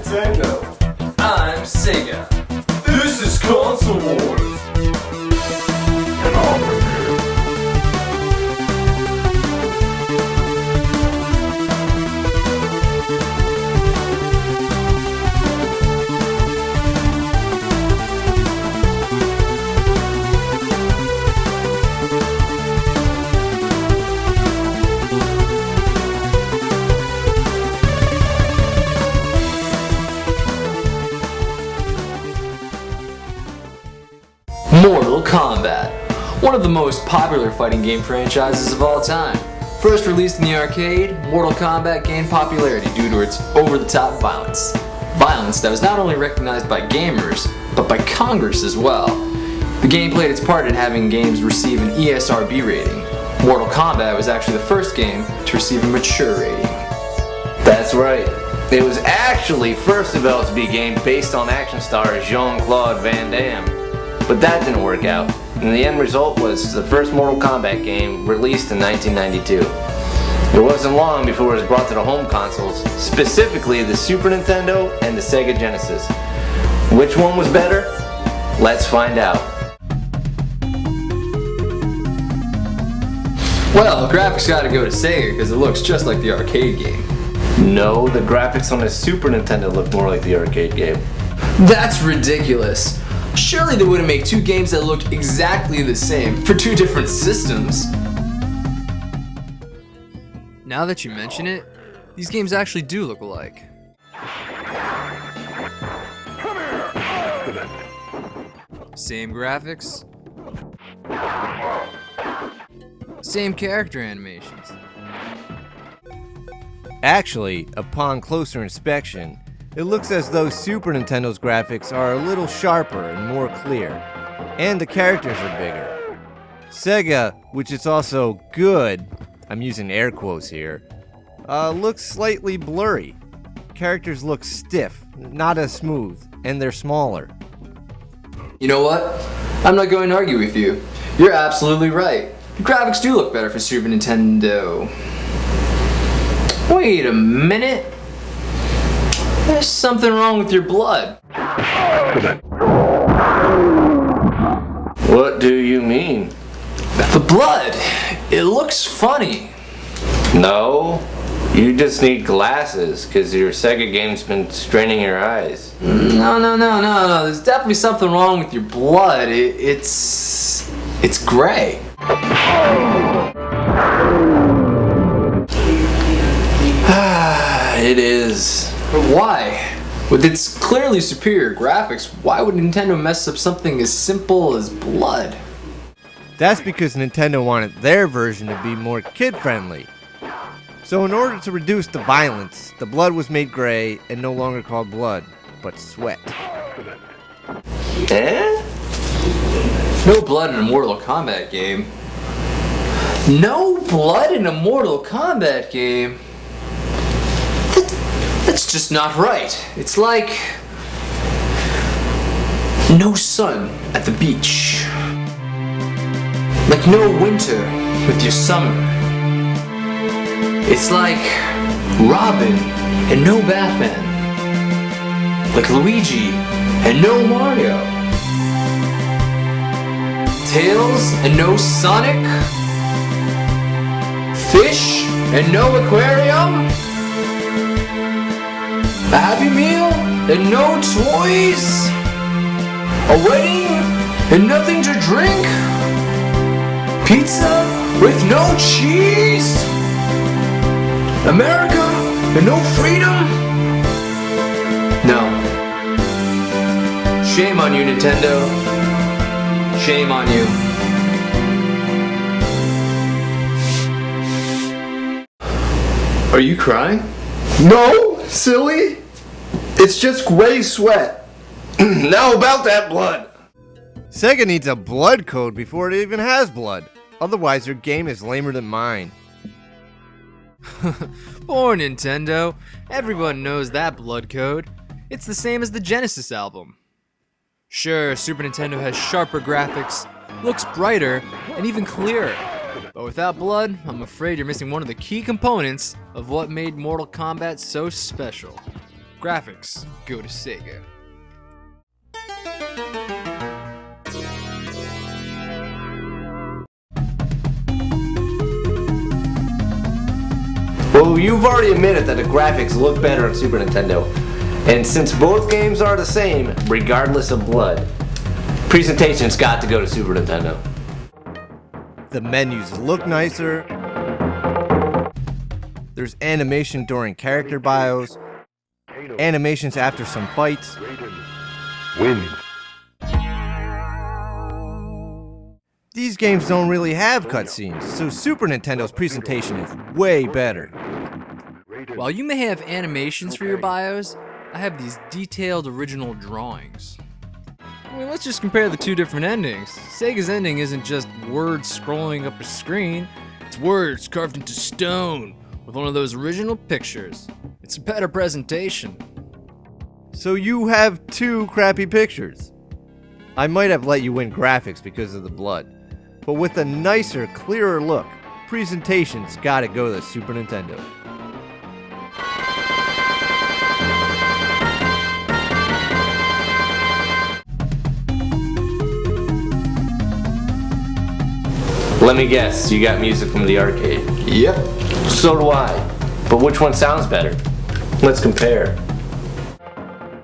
Nintendo. I'm Sega. This is Console Wars. Get off of here. Mortal Kombat, one of the most popular fighting game franchises of all time. First released in the arcade, Mortal Kombat gained popularity due to its over-the-top violence. Violence that was not only recognized by gamers, but by Congress as well. The game played its part in having games receive an ESRB rating. Mortal Kombat was actually the first game to receive a mature rating. That's right. It was actually first developed to be a game based on action star Jean-Claude Van Damme. But that didn't work out, and the end result was the first Mortal Kombat game released in 1992. It wasn't long before it was brought to the home consoles, specifically the Super Nintendo and the Sega Genesis. Which one was better? Let's find out. Well, the graphics gotta go to Sega because it looks just like the arcade game. No, the graphics on the Super Nintendo look more like the arcade game. That's ridiculous. Surely they wouldn't make two games that looked exactly the same for two different systems. Now that you mention it, these games actually do look alike. Same graphics. Same character animations. Actually, upon closer inspection, it looks as though Super Nintendo's graphics are a little sharper and more clear, and the characters are bigger. Sega, which is also good, I'm using air quotes here, looks slightly blurry. Characters look stiff, not as smooth, and they're smaller. You know what? I'm not going to argue with you. You're absolutely right. The graphics do look better for Super Nintendo. Wait a minute. There's something wrong with your blood. What do you mean? The blood. It looks funny. No, you just need glasses because your Sega game's been straining your eyes. No. There's definitely something wrong with your blood. It's gray. It is. But why? With its clearly superior graphics, why would Nintendo mess up something as simple as blood? That's because Nintendo wanted their version to be more kid-friendly. So in order to reduce the violence, the blood was made gray and no longer called blood, but sweat. Eh? No blood in a Mortal Kombat game. No blood in a Mortal Kombat game? That's just not right. It's like no sun at the beach. Like no winter with your summer. It's like Robin and no Batman. Like Luigi and no Mario. Tails and no Sonic. Fish and no aquarium. A Happy Meal and no toys. A wedding and nothing to drink. Pizza with no cheese. America and no freedom. No. Shame on you, Nintendo. Shame on you. Are you crying? No, silly. It's just gray sweat. Now about that blood. Sega needs a blood code before it even has blood. Otherwise, their game is lamer than mine. Poor Nintendo. Everyone knows that blood code. It's the same as the Genesis album. Sure, Super Nintendo has sharper graphics, looks brighter, and even clearer. But without blood, I'm afraid you're missing one of the key components of what made Mortal Kombat so special. Graphics go to Sega. Well, you've already admitted that the graphics look better on Super Nintendo. And since both games are the same, regardless of blood, presentation's got to go to Super Nintendo. The menus look nicer. There's animation during character bios, animations after some fights. Win. These games don't really have cutscenes, so Super Nintendo's presentation is way better. While you may have animations for your bios, I have these detailed original drawings. I mean, let's just compare the two different endings. Sega's ending isn't just words scrolling up a screen, it's words carved into stone with one of those original pictures. It's a better presentation. So you have two crappy pictures. I might have let you win graphics because of the blood, but with a nicer, clearer look, presentation's gotta go to Super Nintendo. Let me guess, you got music from the arcade. Yep. So do I. But which one sounds better? Let's compare.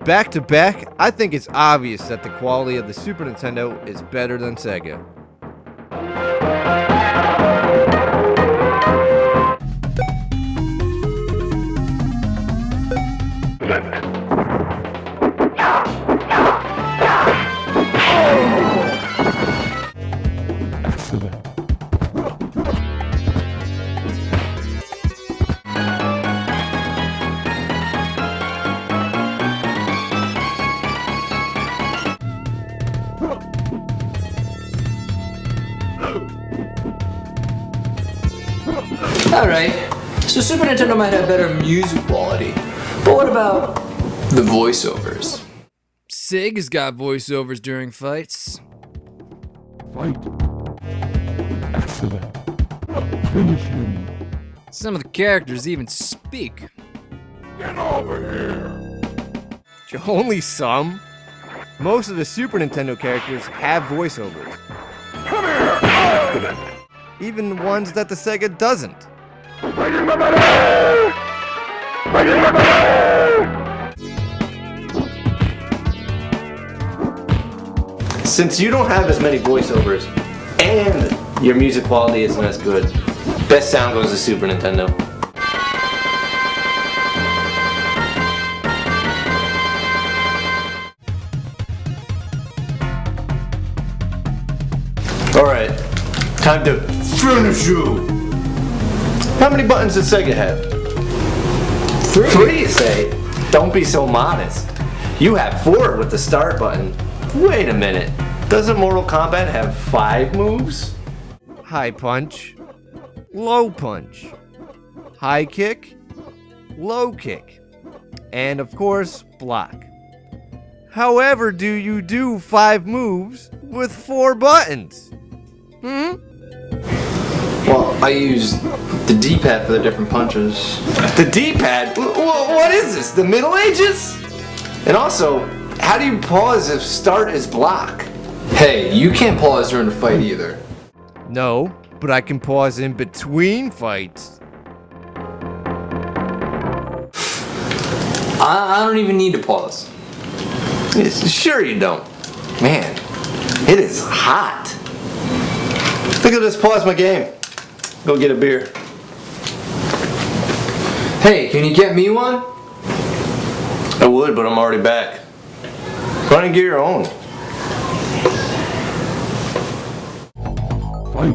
Back to back, I think it's obvious that the quality of the Super Nintendo is better than Sega. Alright, so Super Nintendo might have better music quality, but what about the voiceovers? Sega's got voiceovers during fights. Fight. Excellent. Finish him. Some of the characters even speak. Get over here. Only some? Most of the Super Nintendo characters have voiceovers. Come here. Excellent. Even the ones that the Sega doesn't. Bringing the money. Bringing the money. Since you don't have as many voiceovers and your music quality isn't as good, best sound goes to Super Nintendo. Alright, time to finish you! How many buttons does Sega have? Three, you say? Don't be so modest. You have 4 with the start button. Wait a minute. Doesn't Mortal Kombat have 5 moves? High punch, low punch, high kick, low kick, and of course, block. However, do you do 5 moves with 4 buttons? Well, I use the D-pad for the different punches. The D-pad? What is this? The Middle Ages? And also, how do you pause if start is block? Hey, you can't pause during a fight either. No, but I can pause in between fights. I don't even need to pause. Sure you don't. Man, it is hot. Think I'll just pause my game. Go get a beer. Hey, can you get me one? I would, but I'm already back. Run and get your own. Fight.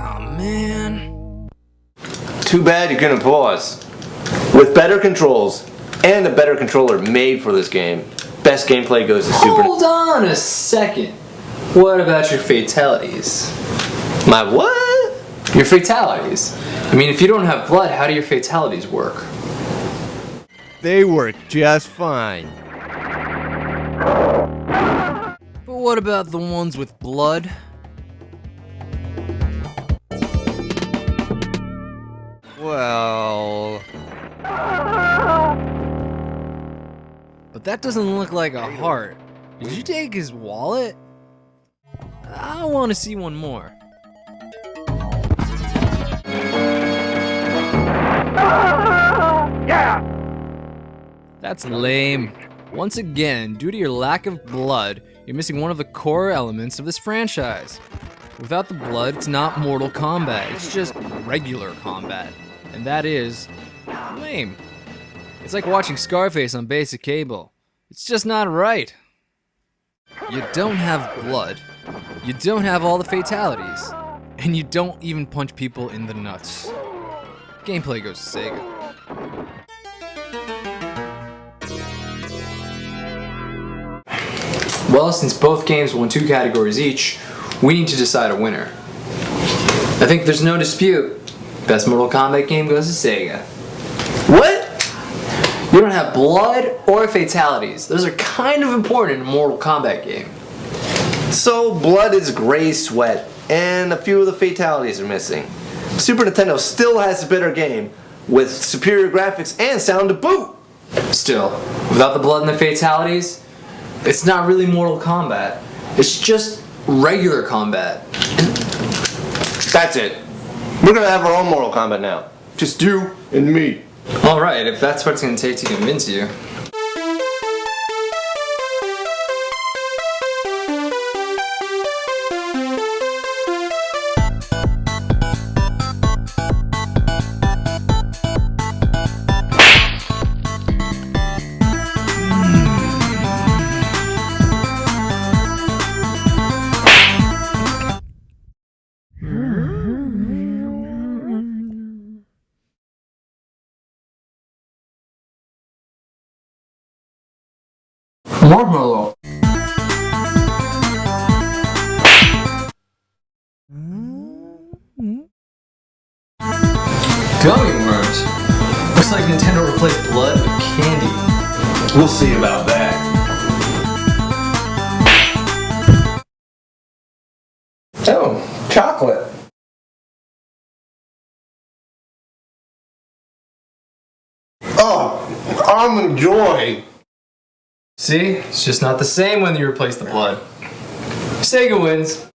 Oh man. Too bad you couldn't pause. With better controls and a better controller made for this game, best gameplay goes to Super. Hold on a second. What about your fatalities? My what? Your fatalities. I mean, if you don't have blood, how do your fatalities work? They work just fine. But what about the ones with blood? Well... But that doesn't look like a heart. Did you take his wallet? I want to see one more. Yeah! That's lame. Once again, due to your lack of blood, you're missing one of the core elements of this franchise. Without the blood, it's not Mortal Kombat, it's just regular combat. And that is lame. It's like watching Scarface on basic cable. It's just not right. You don't have blood, you don't have all the fatalities, and you don't even punch people in the nuts. Gameplay goes to Sega. Well, since both games won 2 categories each, we need to decide a winner. I think there's no dispute. Best Mortal Kombat game goes to Sega. What? You don't have blood or fatalities. Those are kind of important in a Mortal Kombat game. So blood is gray sweat, and a few of the fatalities are missing. Super Nintendo still has a better game, with superior graphics and sound to boot. Still, without the blood and the fatalities, it's not really Mortal Kombat. It's just regular combat. That's it. We're gonna have our own Mortal Kombat now. Just you and me. Alright, if that's what it's gonna take to convince you. Marshmallow. Gummy worms. Looks like Nintendo replaced blood with candy. We'll see about that. Oh, chocolate. Oh, almond joy. See? It's just not the same when you replace the blood. Sega wins.